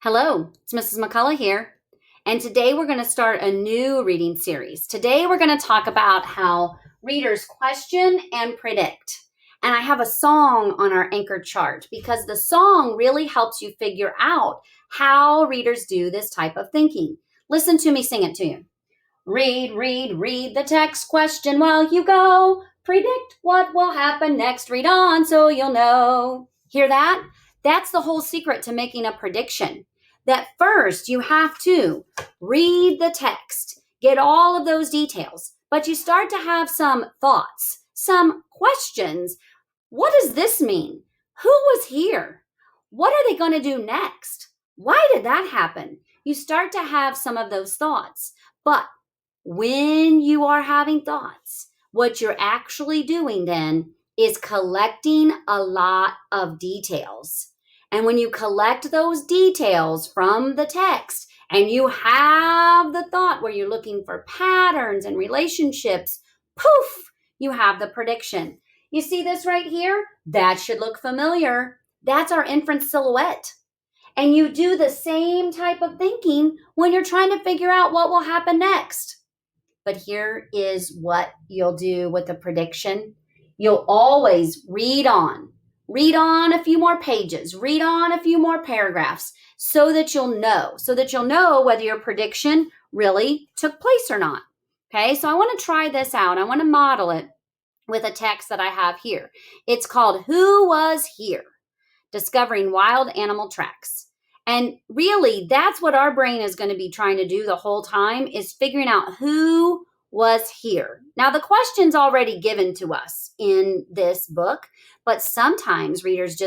Hello, it's Mrs. McCullough here, and today we're going to start a new reading series. Today we're going to talk about how readers question and predict. And I have a song on our anchor chart because the song really helps you figure out how readers do this type of thinking. Listen to me sing it to you. Read, read, read the text, question while you go. Predict what will happen next, read on so you'll know. Hear that? That's the whole secret to making a prediction. That first you have to read the text, get all of those details, but you start to have some thoughts, some questions. What does this mean? Who was here? What are they going to do next? Why did that happen? You start to have some of those thoughts, but when you are having thoughts, what you're actually doing then is collecting a lot of details. And when you collect those details from the text and you have the thought where you're looking for patterns and relationships, poof, you have the prediction. You see this right here? That should look familiar. That's our inference silhouette. And you do the same type of thinking when you're trying to figure out what will happen next. But here is what you'll do with the prediction. You'll always read on a few more pages, read on a few more paragraphs so that you'll know whether your prediction really took place or not. Okay, so I want to try this out. I want to model it with a text that I have here. It's called Who Was Here? Discovering Wild Animal Tracks. And really, that's what our brain is going to be trying to do the whole time, is figuring out who was here. Now, the question's already given to us in this book, but sometimes readers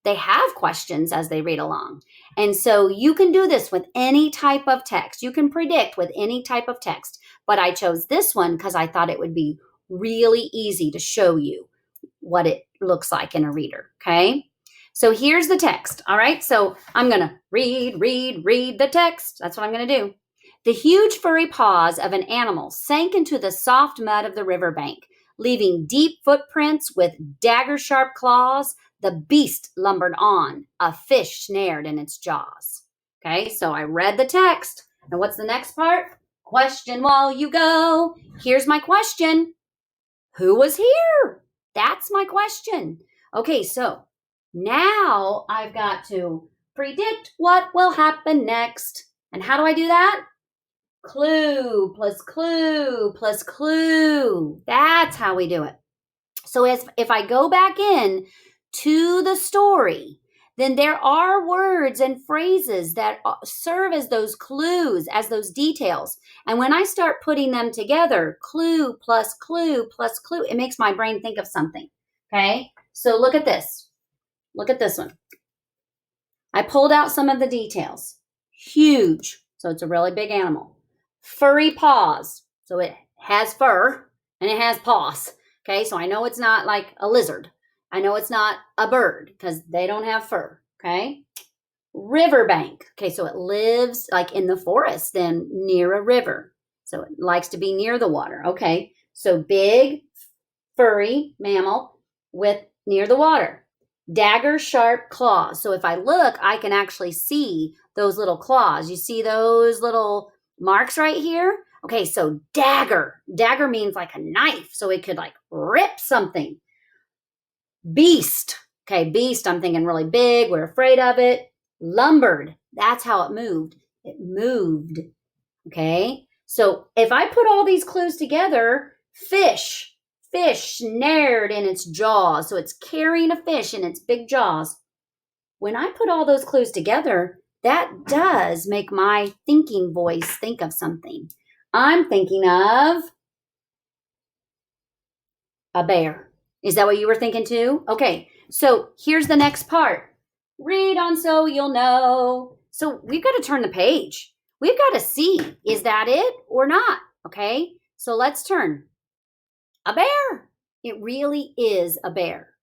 they have questions as they read along. And so you can do this with any type of text. You can predict with any type of text, but I chose this one because I thought it would be really easy to show you what it looks like in a reader, okay? So here's the text, all right? So I'm going to read the text. That's what I'm going to do. The huge furry paws of an animal sank into the soft mud of the riverbank, leaving deep footprints with dagger-sharp claws. The beast lumbered on, a fish snared in its jaws. Okay, so I read the text. And what's the next part? Question while you go. Here's my question. Who was here? That's my question. Okay, so now I've got to predict what will happen next. And how do I do that? Clue plus clue plus clue. That's how we do it. So if I go back in to the story, then there are words and phrases that serve as those clues, as those details. And when I start putting them together, clue plus clue plus clue, it makes my brain think of something. Okay? So look at this. Look at this one. I pulled out some of the details. Huge. So it's a really big animal. Furry paws. So it has fur and it has paws. Okay, so I know it's not like a lizard. I know it's not a bird because they don't have fur. Okay. Riverbank. Okay, so it lives like in the forest, then near a river. So it likes to be near the water. Okay, so big, furry mammal with near the water. Dagger sharp claws. So if I look, I can actually see those little claws. You see those little marks right here? Okay, so dagger. Dagger means like a knife. So it could like rip something. Beast. Okay, beast, I'm thinking really big. We're afraid of it. Lumbered. That's how it moved. It moved. Okay, so if I put all these clues together, fish snared in its jaws. So it's carrying a fish in its big jaws. When I put all those clues together, that does make my thinking voice think of something. I'm thinking of a bear. Is that what you were thinking too? Okay, so here's the next part. Read on so you'll know. So we've got to turn the page. We've got to see, is that it or not? Okay, so let's turn. A bear. It really is a bear.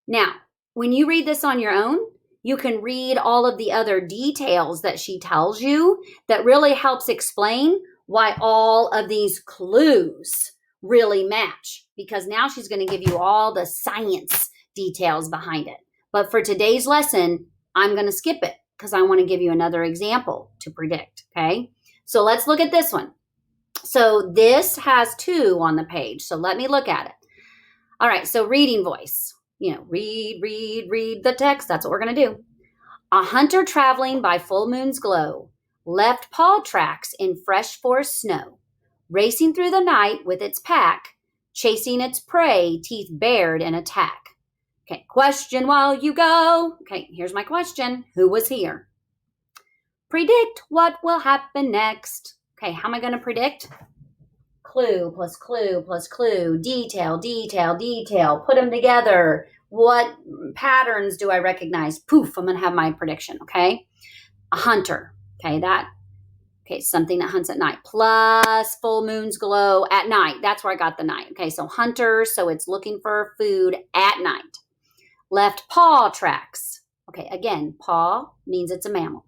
Now, when you read this on your own, you can read all of the other details that she tells you that really helps explain why all of these clues really match, because now she's going to give you all the science details behind it. But for today's lesson, I'm going to skip it. because I want to give you another example to predict, okay? So let's look at this one. So this has 2 on the page, so let me look at it. All right, so reading voice. Read the text. That's what we're going to do. A hunter traveling by full moon's glow left paw tracks in fresh forest snow, racing through the night with its pack, chasing its prey, teeth bared in attack. Okay, question while you go. Okay, here's my question. Who was here? Predict what will happen next. Okay, how am I going to predict? Clue plus clue plus clue, detail, detail, detail, put them together. What patterns do I recognize? Poof, I'm going to have my prediction, okay? A hunter, okay, something that hunts at night, plus full moon's glow at night. That's where I got the night. Okay, so hunter, so it's looking for food at night. Left paw tracks. Okay, again, paw means it's a mammal.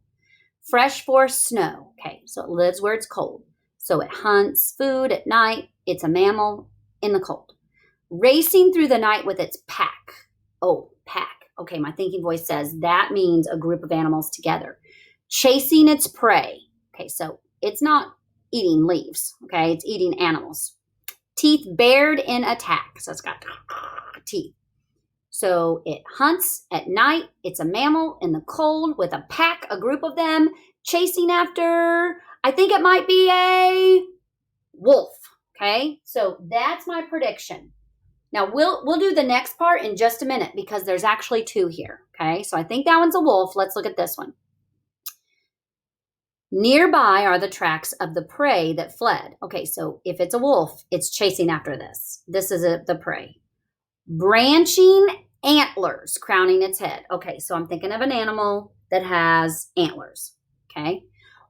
Fresh forest snow. Okay, so it lives where it's cold. So it hunts food at night. It's a mammal in the cold. Racing through the night with its pack. Oh, pack. Okay, my thinking voice says that means a group of animals together. Chasing its prey. Okay, so it's not eating leaves. Okay, it's eating animals. Teeth bared in attack. So it's got teeth. So it hunts at night. It's a mammal in the cold with a pack, a group of them, chasing after, I think it might be a wolf. Okay, so that's my prediction. Now we'll do the next part in just a minute because there's actually 2 here. Okay, so I think that one's a wolf. Let's look at this one. Nearby are the tracks of the prey that fled. Okay, so if it's a wolf, it's chasing after this. This is the prey. Branching antlers crowning its head. Okay, so I'm thinking of an animal that has antlers. Okay,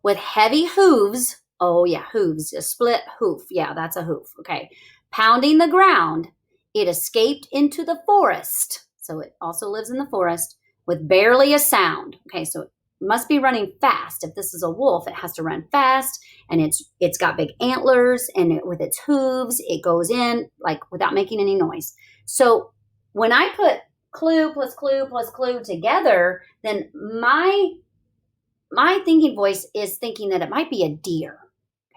with heavy hooves. Oh yeah, hooves, a split hoof. Yeah, that's a hoof. Okay, pounding the ground. It escaped into the forest. So it also lives in the forest with barely a sound. Okay, so it must be running fast. If this is a wolf, it has to run fast, and it's got big antlers, and with its hooves, it goes in like without making any noise. So when I put clue plus clue plus clue together, then my thinking voice is thinking that it might be a deer.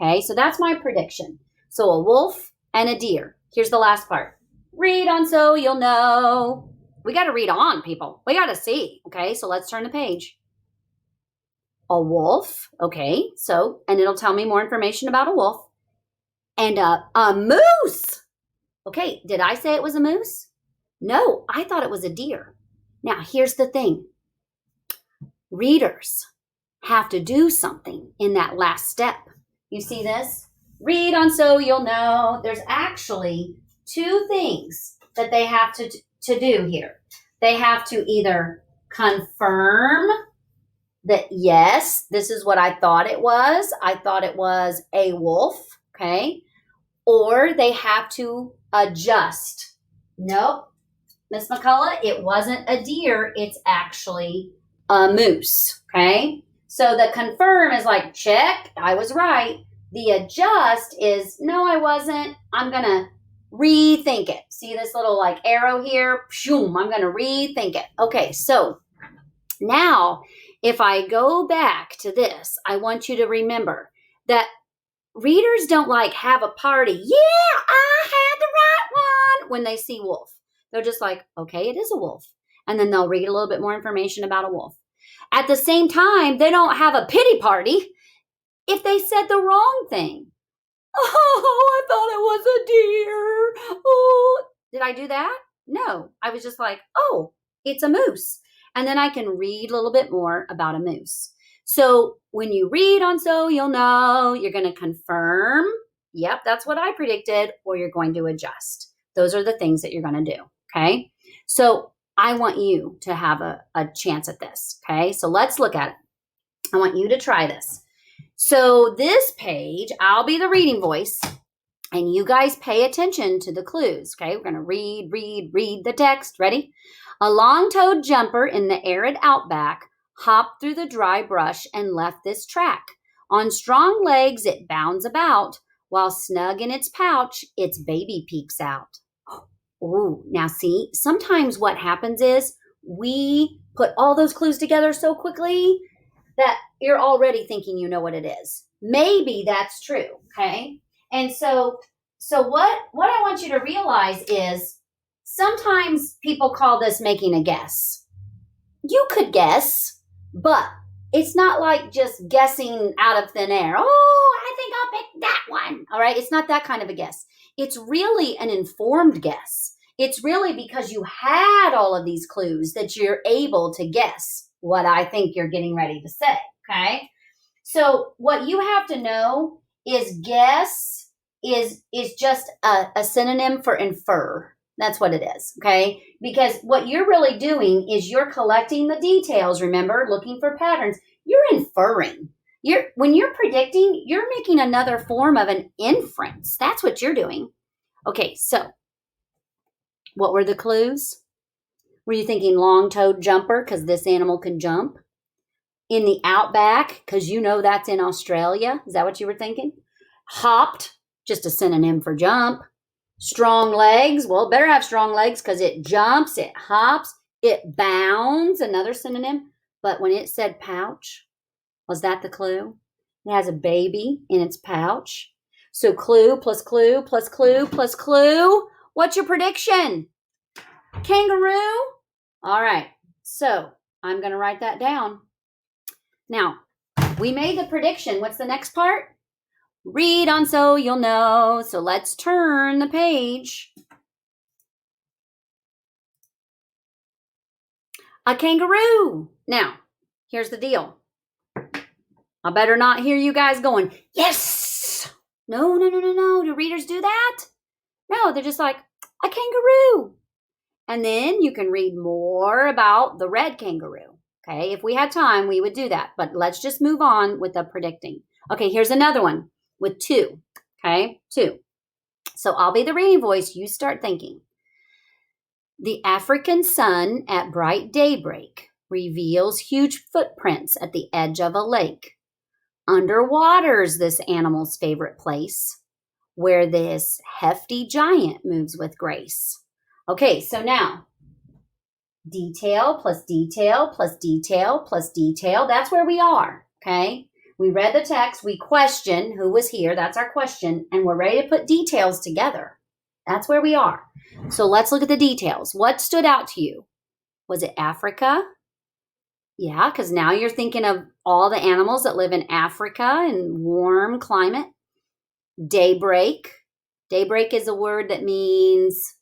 Okay, so that's my prediction. So a wolf and a deer. Here's the last part. Read on so you'll know. We got to read on, people. We got to see. Okay, so let's turn the page. A wolf. Okay, so, and it'll tell me more information about a wolf. And a moose. Okay, did I say it was a moose? No, I thought it was a deer. Now, here's the thing. Readers have to do something in that last step. You see this? Read on so you'll know. There's actually 2 things that they have to do here. They have to either confirm that, yes, this is what I thought it was. I thought it was a wolf, okay? Or they have to adjust. Nope, Miss McCullough, it wasn't a deer. It's actually a moose, okay? So the confirm is like, check, I was right. The adjust is, no, I wasn't. I'm going to rethink it. See this little like arrow here? Shoom, I'm going to rethink it. Okay, so now if I go back to this, I want you to remember that readers don't like have a party. Yeah, I had the right one when they see wolf. They're just like, okay, it is a wolf. And then they'll read a little bit more information about a wolf. At the same time, they don't have a pity party if they said the wrong thing. Oh, I thought it was a deer. Oh, did I do that? No, I was just like, oh, it's a moose. And then I can read a little bit more about a moose. So when you read on so you'll know, you're going to confirm, yep, that's what I predicted, or you're going to adjust. Those are the things that you're going to do, okay? So I want you to have a chance at this, okay? So let's look at it. I want you to try this. So this page, I'll be the reading voice, and you guys pay attention to the clues, okay? We're going to read the text. Ready? A long-toed jumper in the arid outback hopped through the dry brush and left this track. On strong legs it bounds about, while snug in its pouch, its baby peeks out. Oh, now see, sometimes what happens is we put all those clues together so quickly that you're already thinking you know what it is. Maybe that's true, okay? And so what I want you to realize is sometimes people call this making a guess. You could guess, but it's not like just guessing out of thin air. Oh, I think I'll pick that one. All right, it's not that kind of a guess. It's really an informed guess. It's really because you had all of these clues that you're able to guess what I think you're getting ready to say, okay? So what you have to know is guess is just a synonym for infer. That's what it is, okay? Because what you're really doing is you're collecting the details, remember, looking for patterns. You're inferring. When you're predicting, you're making another form of an inference. That's what you're doing. Okay, so what were the clues? Were you thinking long-toed jumper because this animal can jump? In the outback because you know that's in Australia? Is that what you were thinking? Hopped, just a synonym for jump. Strong legs, well, better have strong legs because it jumps, it hops, it bounds, another synonym. But when it said pouch, was that the clue? It has a baby in its pouch. So clue plus clue plus clue plus clue. What's your prediction? Kangaroo? All right, so I'm going to write that down. Now, we made the prediction. What's the next part? Read on so you'll know. So let's turn the page. A kangaroo. Now, here's the deal. I better not hear you guys going, yes. No. Do readers do that? No, they're just like, a kangaroo. And then you can read more about the red kangaroo. Okay, if we had time, we would do that. But let's just move on with the predicting. Okay, here's another one with two. Okay, two. So I'll be the reading voice. You start thinking. The African sun at bright daybreak reveals huge footprints at the edge of a lake. Underwater's this animal's favorite place, where this hefty giant moves with grace. Okay, so now, detail plus detail plus detail plus detail. That's where we are, okay? We read the text, we question who was here, that's our question, and we're ready to put details together. That's where we are. So let's look at the details. What stood out to you? Was it Africa? Yeah, because now you're thinking of all the animals that live in Africa in warm climate. Daybreak. Daybreak is a word that means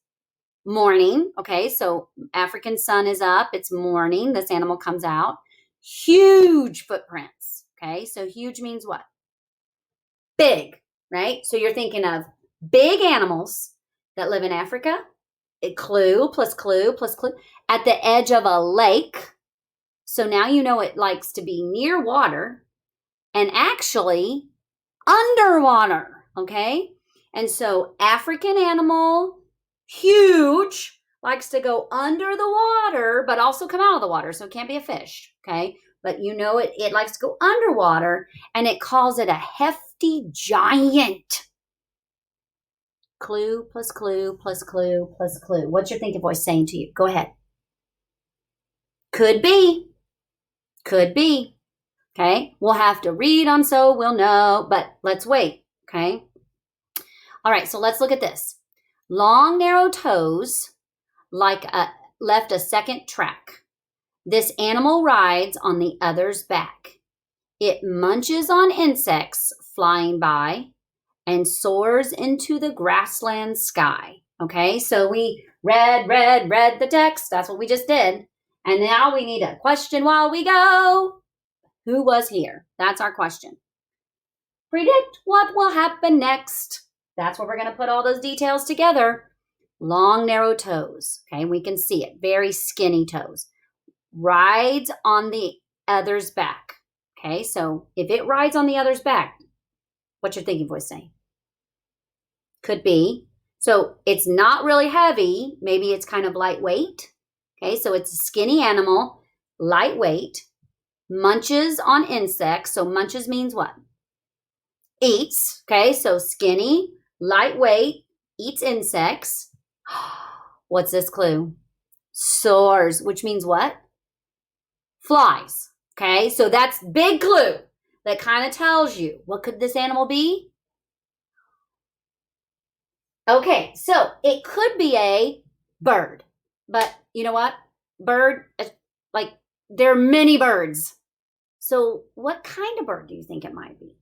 morning. Okay, so African sun is up. It's morning. This animal comes out. Huge footprints. Okay, so huge means what? Big, right? So you're thinking of big animals that live in Africa. A clue plus clue plus clue. At the edge of a lake. So now you know it likes to be near water and actually underwater. Okay, and so African animal, huge, likes to go under the water, but also come out of the water. So it can't be a fish, okay? But you know it likes to go underwater, and it calls it a hefty giant. Clue plus clue plus clue plus clue. What's your thinking voice saying to you? Go ahead. Could be. Could be. Okay? We'll have to read on so we'll know, but let's wait, okay? All right, so let's look at this. Long, narrow toes left a second track. This animal rides on the other's back. It munches on insects flying by and soars into the grassland sky. Okay, so we read the text. That's what we just did. And now we need a question while we go. Who was here? That's our question. Predict what will happen next. That's where we're going to put all those details together. Long, narrow toes. Okay, we can see it. Very skinny toes. Rides on the other's back. Okay, so if it rides on the other's back, what's your thinking voice saying? Could be. So it's not really heavy. Maybe it's kind of lightweight. Okay, so it's a skinny animal, lightweight, munches on insects. So munches means what? Eats. Okay, so skinny, lightweight, eats insects. What's this clue? Soars, which means what? Flies. Okay, so that's big clue that kind of tells you what could this animal be? Okay, so it could be a bird, but you know what? Bird, like there are many birds. So what kind of bird do you think it might be?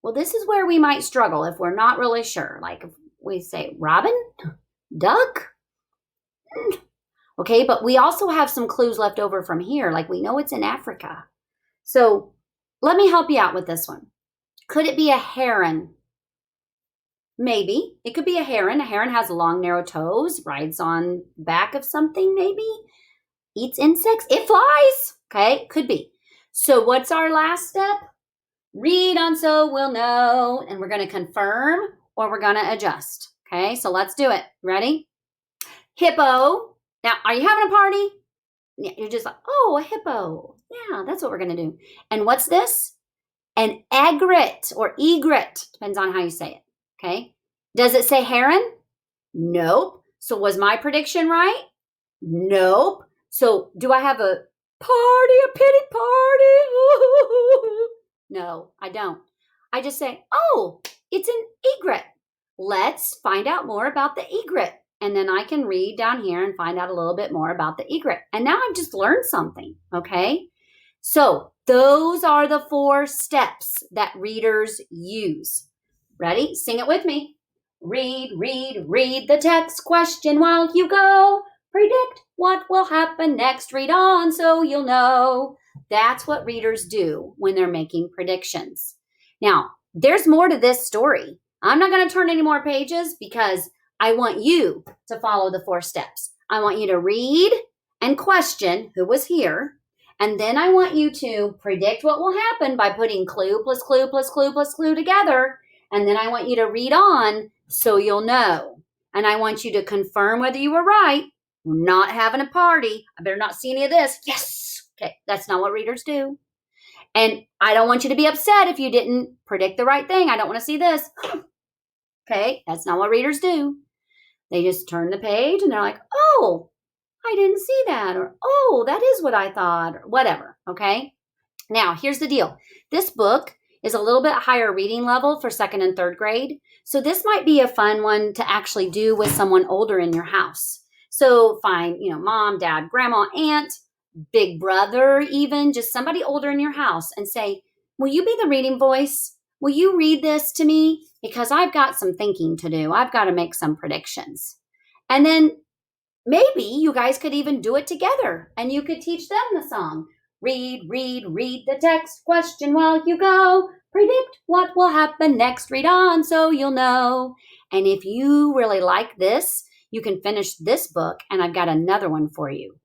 Well, this is where we might struggle if we're not really sure. Like if we say robin, duck. Okay, but we also have some clues left over from here. Like we know it's in Africa. So let me help you out with this one. Could it be a heron? Maybe. It could be a heron. A heron has long, narrow toes, rides on back of something, maybe. Eats insects. It flies. Okay, could be. So what's our last step? Read on so we'll know. And we're going to confirm or we're going to adjust. Okay, so let's do it. Ready? Hippo. Now, are you having a party? Yeah, you're just like, oh, a hippo. Yeah, that's what we're going to do. And what's this? An egret or egret. Depends on how you say it. Okay. Does it say heron? Nope. So was my prediction right? Nope. So do I have a party, a pity party? No, I don't. I just say, oh, it's an egret. Let's find out more about the egret. And then I can read down here and find out a little bit more about the egret. And now I've just learned something, okay? So those are the 4 steps that readers use. Ready? Sing it with me. Read, read, read the text question while you go. Predict what will happen next. Read on so you'll know. That's what readers do when they're making predictions. Now, there's more to this story. I'm not going to turn any more pages because I want you to follow the 4 steps. I want you to read and question who was here. And then I want you to predict what will happen by putting clue plus clue plus clue plus clue together. And then I want you to read on so you'll know. And I want you to confirm whether you were right. We're not having a party. I better not see any of this. Yes. Okay, that's not what readers do. And I don't want you to be upset if you didn't predict the right thing. I don't want to see this. Okay, that's not what readers do. They just turn the page and they're like, oh, I didn't see that. Or, oh, that is what I thought. Or whatever. Okay. Now, here's the deal. This book is a little bit higher reading level for 2nd and 3rd grade. So this might be a fun one to actually do with someone older in your house. So find, mom, dad, grandma, aunt, big brother, even just somebody older in your house and say, will you be the reading voice? Will you read this to me? Because I've got some thinking to do. I've got to make some predictions. And then maybe you guys could even do it together and you could teach them the song. Read, read, read the text question while you go. Predict what will happen next. Read on so you'll know. And if you really like this, you can finish this book. And I've got another one for you.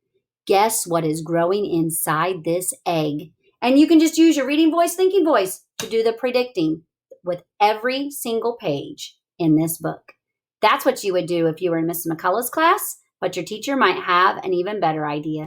Guess what is growing inside this egg? And you can just use your reading voice, thinking voice to do the predicting with every single page in this book. That's what you would do if you were in Miss McCullough's class, but your teacher might have an even better idea.